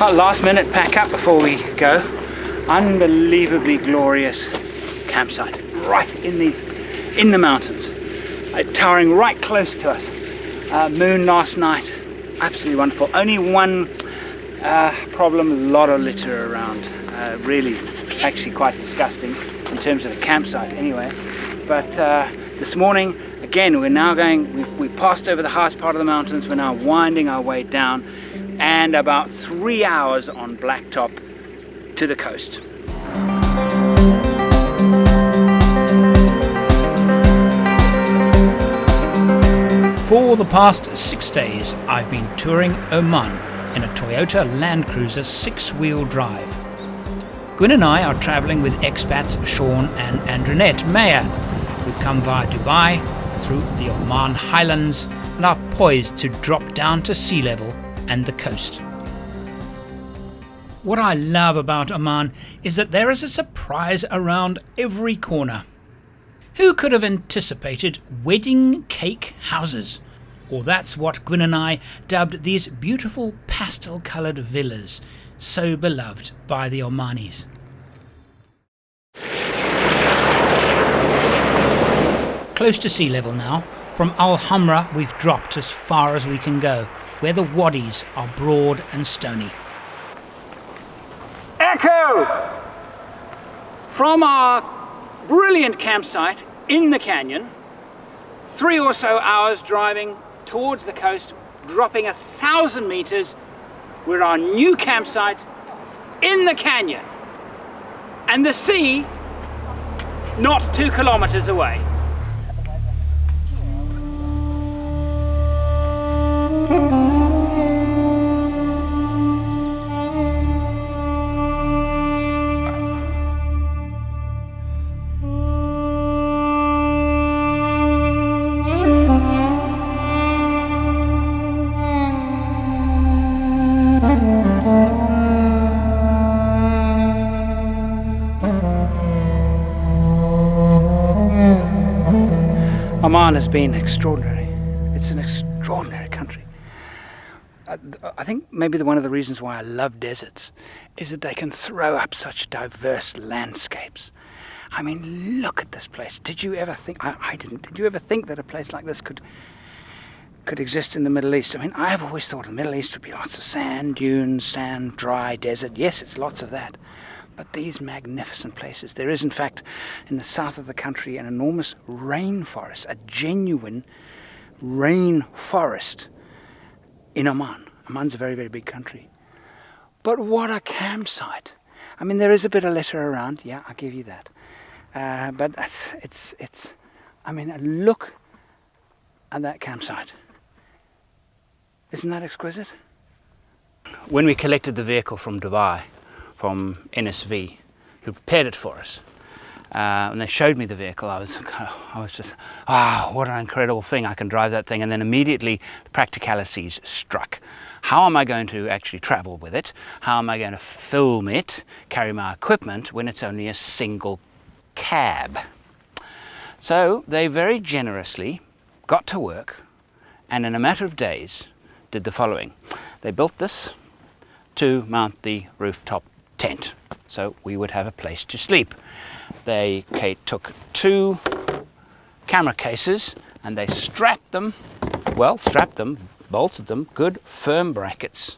Last minute pack up before we go. Unbelievably glorious campsite right in the mountains, towering right close to us. Moon last night, absolutely wonderful. Only one problem, a lot of litter around. Really, actually quite disgusting in terms of the campsite anyway. But this morning, again, we're now going, we passed over the highest part of the mountains, we're now winding our way down, and about 3 hours on blacktop to the coast. For the past 6 days, I've been touring Oman in a Toyota Land Cruiser 6-wheel drive. Gwyn and I are travelling with expats Sean and Andronette Mayer. We've come via Dubai, through the Oman highlands, and are poised to drop down to sea level and the coast. What I love about Oman is that there is a surprise around every corner. Who could have anticipated wedding cake houses? Or that's what Gwyn and I dubbed these beautiful pastel-coloured villas, so beloved by the Omanis. Close to sea level now. From Al Hamra we've dropped as far as we can go, where the wadis are broad and stony. Echo! From our brilliant campsite in the canyon, 3 or so hours driving towards the coast, dropping 1,000 meters, we're our new campsite in the canyon. And the sea not 2 kilometers away. Oman has been extraordinary. It's an extraordinary country. I think maybe one of the reasons why I love deserts is that they can throw up such diverse landscapes. I mean, look at this place. Did you ever think, I didn't, did you ever think that a place like this could exist in the Middle East? I mean, I have always thought the Middle East would be lots of sand, dunes, sand, dry desert. Yes, it's lots of that. But these magnificent places, there is in fact in the south of the country an enormous rainforest, a genuine rainforest in Oman. Oman's a very, very big country. But what a campsite. I mean, there is a bit of litter around, yeah, I'll give you that. But it's, I mean, look at that campsite. Isn't that exquisite? When we collected the vehicle from Dubai, from NSV, who prepared it for us, and they showed me the vehicle, I was just, what an incredible thing, I can drive that thing. And then immediately the practicalities struck. How am I going to actually travel with it? How am I going to film it, carry my equipment, when it's only a single cab? So they very generously got to work, and in a matter of days did the following. They built this to mount the rooftop tent, so we would have a place to sleep. They took 2 camera cases and they strapped them, bolted them, good firm brackets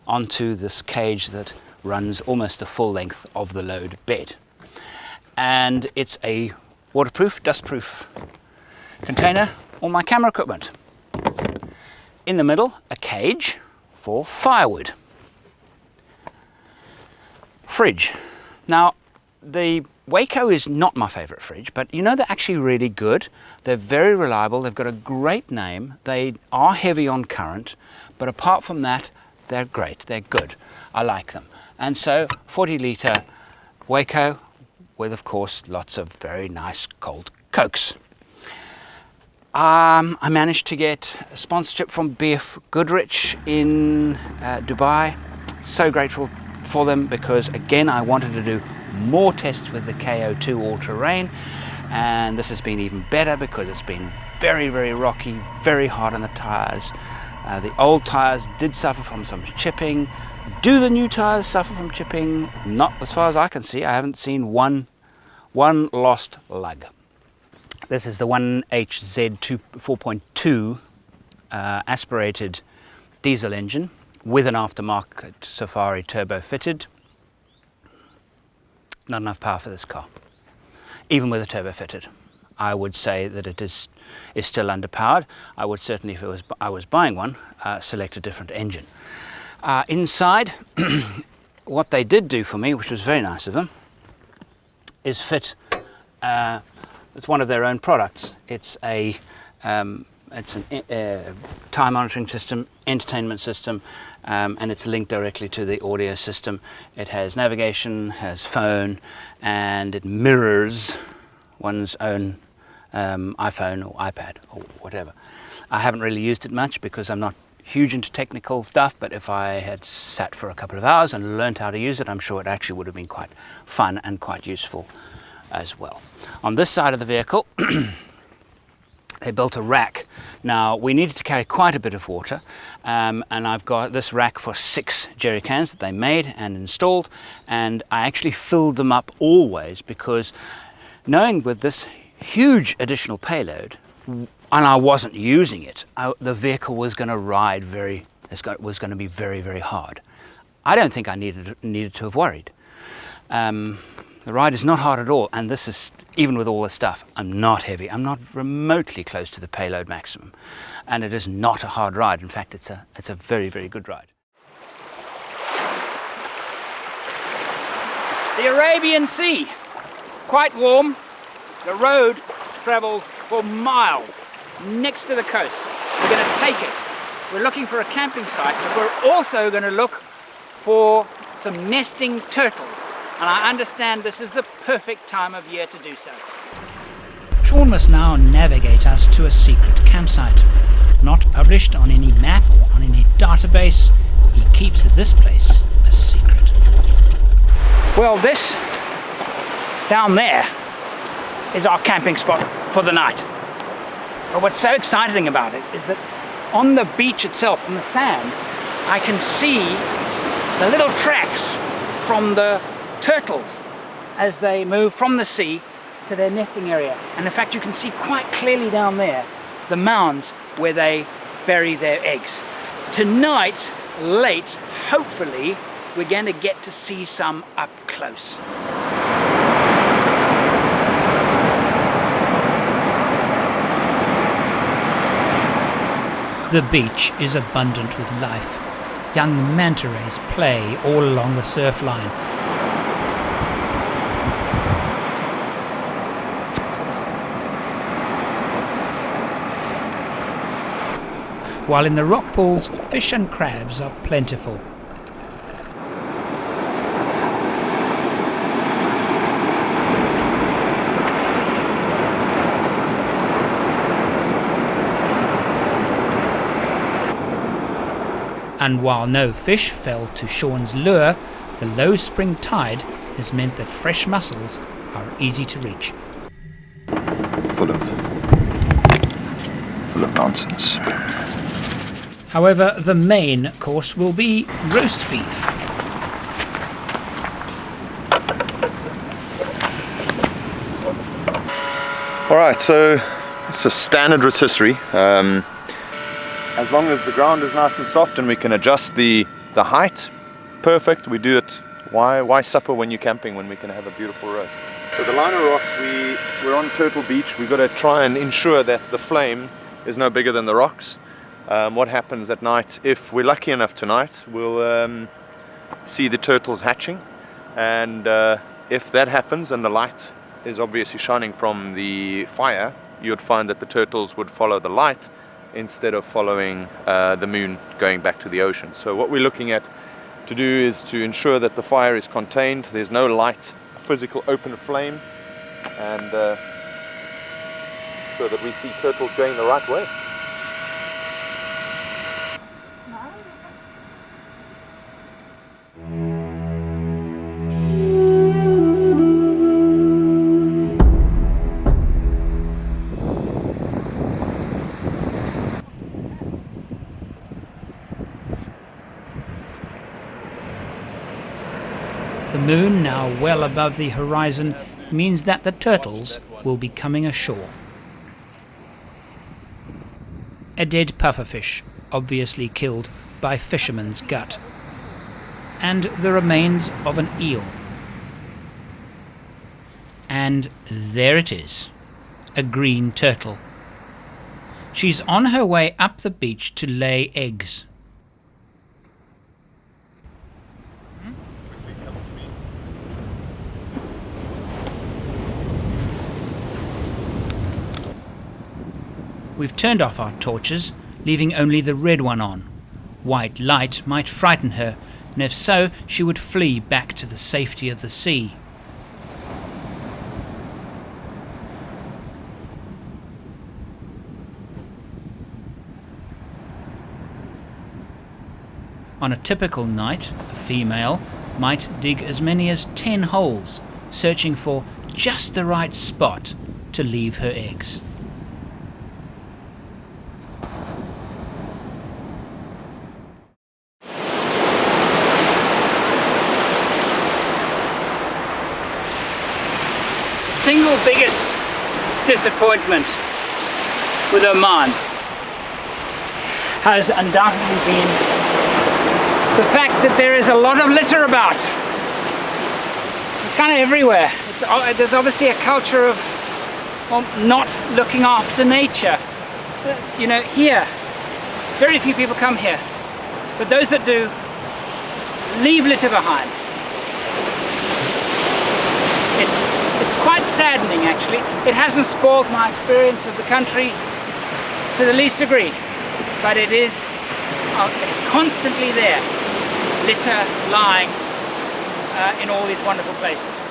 onto this cage that runs almost the full length of the load bed. And it's a waterproof, dustproof container, all my camera equipment. In the middle, a cage for firewood. Fridge. Now, the Waco is not my favorite fridge, but you know, they're actually really good. They're very reliable. They've got a great name. They are heavy on current, but apart from that, they're great. They're good. I like them. And so 40-litre Waco with, of course, lots of very nice cold Cokes. I managed to get a sponsorship from BF Goodrich in Dubai. So grateful for them, because again I wanted to do more tests with the KO2 all-terrain, and this has been even better because it's been very, very rocky, very hard on the tires, The old tyres did suffer from some chipping. Do the new tyres suffer from chipping? Not as far as I can see. I haven't seen one lost lug. This is the 1HZ 4.2 aspirated diesel engine with an aftermarket Safari turbo fitted. Not enough power for this car, even with a turbo fitted. I would say that it is still underpowered. I would certainly, if I was buying one, select a different engine. Inside, what they did do for me, which was very nice of them, is fit. It's one of their own products. It's a it's a time monitoring system, entertainment system, and it's linked directly to the audio system. It has navigation, has phone, and it mirrors one's own iPhone or iPad or whatever. I haven't really used it much because I'm not huge into technical stuff, but if I had sat for a couple of hours and learned how to use it, I'm sure it actually would have been quite fun and quite useful as well. On this side of the vehicle, they built a rack. Now, we needed to carry quite a bit of water, and I've got this rack for 6 jerry cans that they made and installed, and I actually filled them up always because knowing with this huge additional payload, and I wasn't using it, the vehicle was going to ride was going to be very, very hard. I don't think I needed to have worried. The ride is not hard at all, and this is, even with all this stuff, I'm not heavy. I'm not remotely close to the payload maximum, and it is not a hard ride. In fact, it's a very, very good ride. The Arabian Sea, quite warm. The road travels for miles next to the coast. We're going to take it. We're looking for a camping site, but we're also going to look for some nesting turtles. And I understand this is the perfect time of year to do so. Sean must now navigate us to a secret campsite. Not published on any map or on any database, he keeps this place a secret. Well, this down there is our camping spot for the night. But what's so exciting about it is that on the beach itself, on the sand, I can see the little tracks from the turtles as they move from the sea to their nesting area. And in fact, you can see quite clearly down there the mounds where they bury their eggs. Tonight, late, hopefully, we're going to get to see some up close. The beach is abundant with life. Young manta rays play all along the surf line. While in the rock pools, fish and crabs are plentiful. And while no fish fell to Sean's lure, the low spring tide has meant that fresh mussels are easy to reach. Full of nonsense. However, the main course will be roast beef. Alright, so it's a standard rotisserie. As long as the ground is nice and soft and we can adjust the height, perfect. We do it. Why suffer when you're camping when we can have a beautiful roast? So the line of rocks, we're on Turtle Beach. We've got to try and ensure that the flame is no bigger than the rocks. What happens at night, if we're lucky enough tonight, we'll see the turtles hatching, and if that happens and the light is obviously shining from the fire, you'd find that the turtles would follow the light instead of following the moon going back to the ocean. So what we're looking at to do is to ensure that the fire is contained, there's no light, physical open flame, and so that we see turtles going the right way. The moon, now well above the horizon, means that the turtles will be coming ashore. A dead pufferfish, obviously killed by fisherman's gut. And the remains of an eel. And there it is, a green turtle. She's on her way up the beach to lay eggs. We've turned off our torches, leaving only the red one on. White light might frighten her, and if so, she would flee back to the safety of the sea. On a typical night, a female might dig as many as 10 holes, searching for just the right spot to leave her eggs. Single biggest disappointment with Oman has undoubtedly been the fact that there is a lot of litter about. It's kind of everywhere. There's obviously a culture of not looking after nature. You know, here, very few people come here, but those that do leave litter behind. It's quite saddening, actually. It hasn't spoiled my experience of the country to the least degree, but it's constantly there, litter lying in all these wonderful places.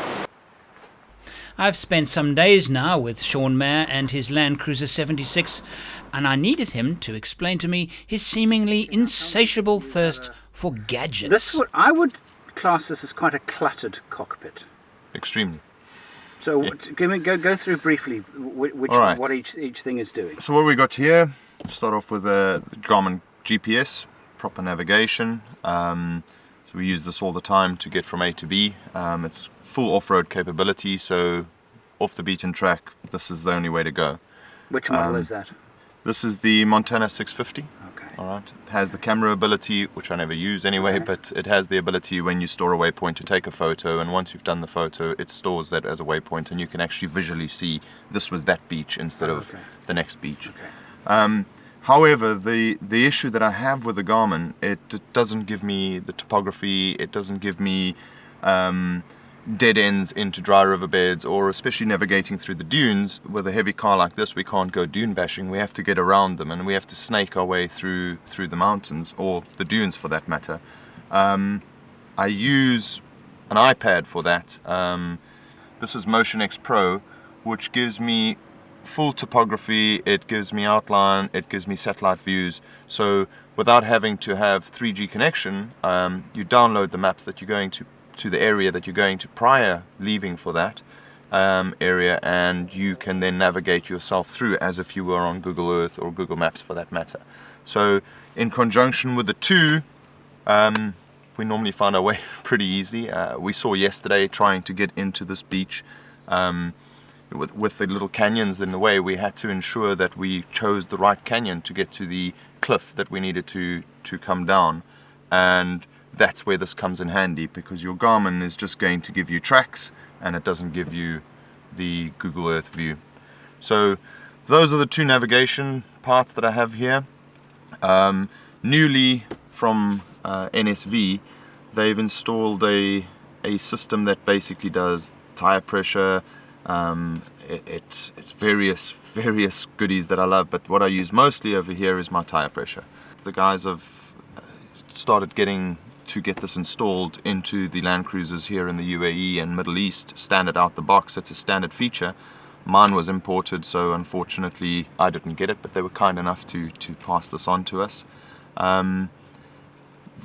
I've spent some days now with Sean Mayer and his Land Cruiser 76, and I needed him to explain to me his seemingly insatiable thirst for gadgets. I would class this as quite a cluttered cockpit. Extremely. So go through briefly what each thing is doing. So what we got here, start off with the Garmin GPS, proper navigation. So we use this all the time to get from A to B. It's full off-road capability, so off the beaten track, this is the only way to go. Which model is that? This is the Montana 650. Okay. All right. It has the camera ability, which I never use anyway, but it has the ability when you store a waypoint to take a photo, and once you've done the photo, it stores that as a waypoint, and you can actually visually see this was that beach instead of the next beach. Okay. However, the issue that I have with the Garmin, it doesn't give me the topography, it doesn't give me dead ends into dry riverbeds, or especially navigating through the dunes. With a heavy car like this, we can't go dune bashing, we have to get around them, and we have to snake our way through the mountains, or the dunes for that matter. I use an iPad for that. This is Motion X Pro, which gives me full topography, it gives me outline, it gives me satellite views, so without having to have 3G connection, you download the maps that you're going to the area that you're going to prior leaving for that area, and you can then navigate yourself through as if you were on Google Earth or Google Maps for that matter. So in conjunction with the two, we normally find our way pretty easy. We saw yesterday trying to get into this beach with the little canyons in the way, we had to ensure that we chose the right canyon to get to the cliff that we needed to come down, and that's where this comes in handy, because your Garmin is just going to give you tracks and it doesn't give you the Google Earth view. So those are the two navigation parts that I have here. Newly from NSV, they've installed a system that basically does tire pressure. It's various goodies that I love, but what I use mostly over here is my tire pressure. The guys have started to get this installed into the Land Cruisers here in the UAE and Middle East, standard out the box. It's a standard feature. Mine was imported, so unfortunately I didn't get it, but they were kind enough to pass this on to us.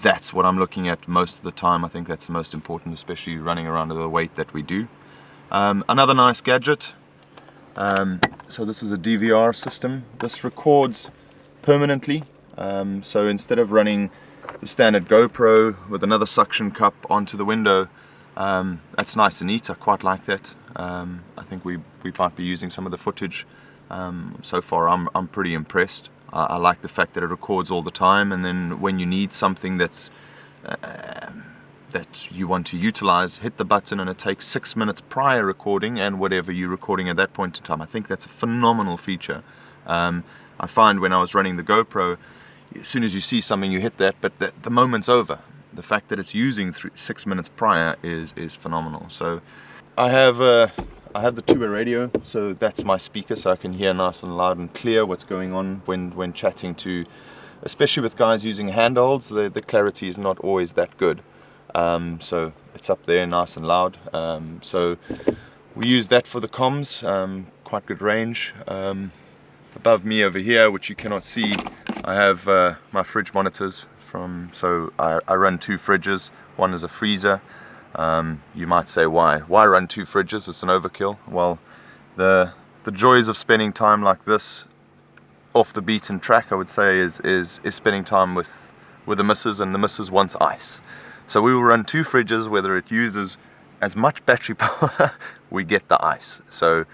That's what I'm looking at most of the time. I think that's the most important, especially running around at the weight that we do. Another nice gadget. So this is a DVR system. This records permanently. So instead of running the standard GoPro with another suction cup onto the window, That's nice and neat. I quite like that. I think we might be using some of the footage. So far I'm pretty impressed. I like the fact that it records all the time, and then when you need something that you want to utilize, hit the button and it takes 6 minutes prior recording and whatever you're recording at that point in time. I think that's a phenomenal feature. I find when I was running the GoPro, as soon as you see something you hit that, but the moment's over. The fact that it's using 6 minutes prior is phenomenal. So I have the two-way radio, so that's my speaker, so I can hear nice and loud and clear what's going on when chatting to, especially with guys using handholds. The clarity is not always that good. So it's up there nice and loud. So we use that for the comms, quite good range. Above me over here, which you cannot see, I have my fridge monitors so I run 2 fridges. One is a freezer. You might say, why run 2 fridges? It's an overkill. Well, the joys of spending time like this off the beaten track, I would say, is spending time with the missus, and the missus wants ice. So we will run 2 fridges. Whether it uses as much battery power, we get the ice. So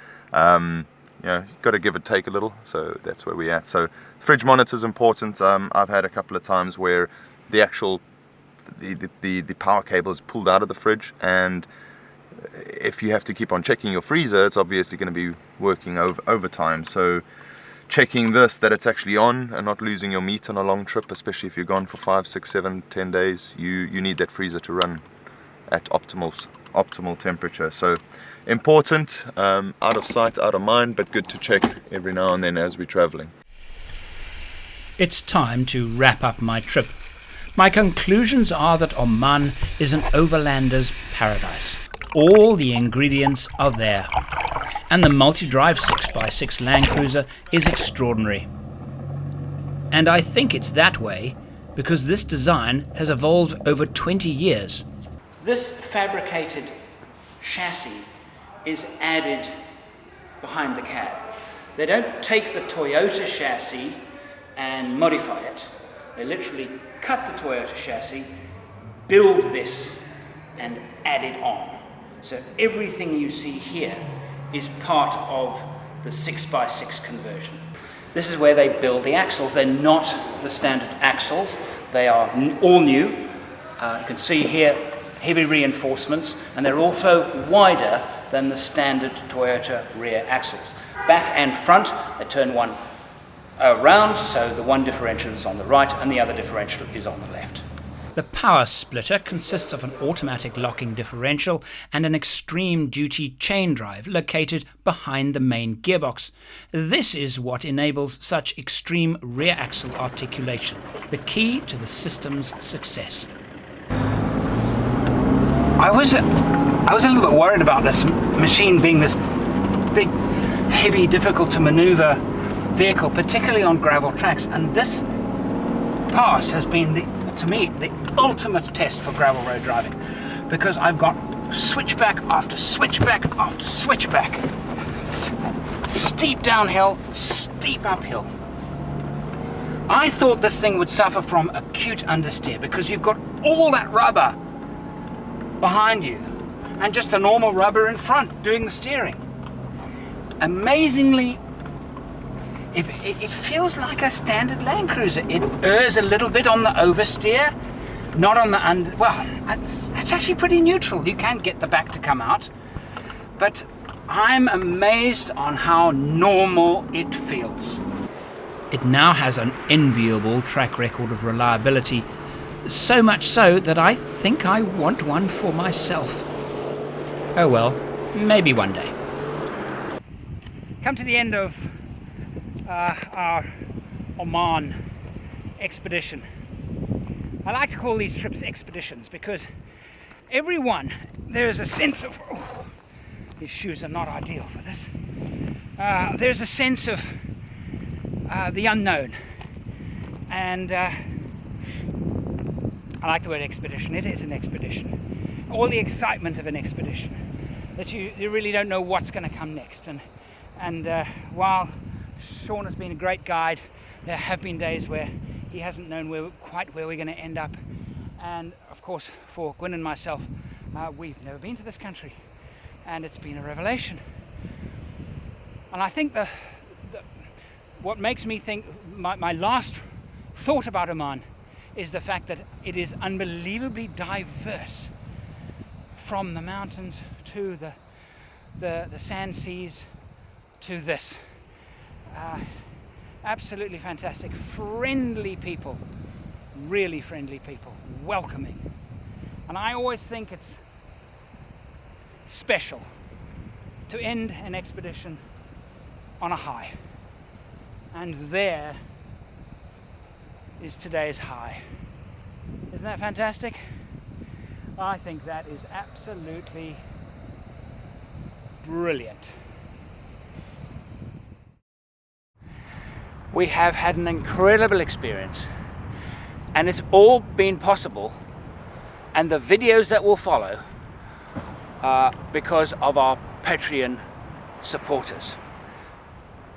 you've got to give it take a little. So that's where we're at. So fridge monitor is important. I've had a couple of times where the actual the power cable is pulled out of the fridge, and if you have to keep on checking your freezer, it's obviously going to be working overtime. So checking that it's actually on and not losing your meat on a long trip, especially if you're gone for 5, 6, 7, 10 days, you need that freezer to run at optimal temperature. So important, out of sight, out of mind, but good to check every now and then as we're traveling. It's time to wrap up my trip. My conclusions are that Oman is an overlander's paradise. All the ingredients are there. And the multi-drive 6x6 Land Cruiser is extraordinary. And I think it's that way because this design has evolved over 20 years. This fabricated chassis is added behind the cab. They don't take the Toyota chassis and modify it. They literally cut the Toyota chassis, build this, and add it on. So everything you see here is part of the 6x6 conversion. This is where they build the axles. They're not the standard axles. They are all new. You can see here heavy reinforcements, and they're also wider than the standard Toyota rear axles. Back and front, they turn one around, so the one differential is on the right and the other differential is on the left. The power splitter consists of an automatic locking differential and an extreme duty chain drive located behind the main gearbox. This is what enables such extreme rear axle articulation, the key to the system's success. I was a little bit worried about this machine being this big, heavy, difficult to maneuver vehicle, particularly on gravel tracks, and this pass has been, to me, the ultimate test for gravel road driving, because I've got switchback after switchback after switchback, steep downhill, steep uphill. I thought this thing would suffer from acute understeer because you've got all that rubber behind you and just the normal rubber in front doing the steering. Amazingly, it feels like a standard Land Cruiser. It errs a little bit on the oversteer, not on the under. Well, it's actually pretty neutral. You can get the back to come out, but I'm amazed on how normal it feels. It now has an enviable track record of reliability, so much so that I think I want one for myself. Oh well, maybe one day. Come to the end of our Oman expedition. I like to call these trips expeditions because every one there's a sense of, these shoes are not ideal for this. There's a sense of the unknown, and I like the word expedition. It is an expedition. All the excitement of an expedition, that you really don't know what's going to come next. And while Sean has been a great guide, there have been days where he hasn't known quite where we're going to end up. And of course, for Gwyn and myself, We've never been to this country, and it's been a revelation. And I think what makes me think, my last thought about Oman is the fact that it is unbelievably diverse, from the mountains to the sand seas to this. Absolutely fantastic. Friendly people, really friendly people, welcoming. And I always think it's special to end an expedition on a high. And there is today's high. Isn't that fantastic? I think that is absolutely brilliant. We have had an incredible experience, and it's all been possible, and the videos that will follow are because of our Patreon supporters.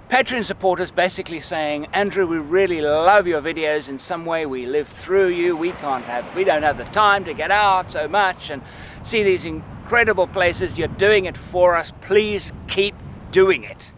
Patreon supporters basically saying, Andrew, we really love your videos. In some way we live through you. We don't have the time to get out so much and see these incredible places. You're doing it for us. Please keep doing it.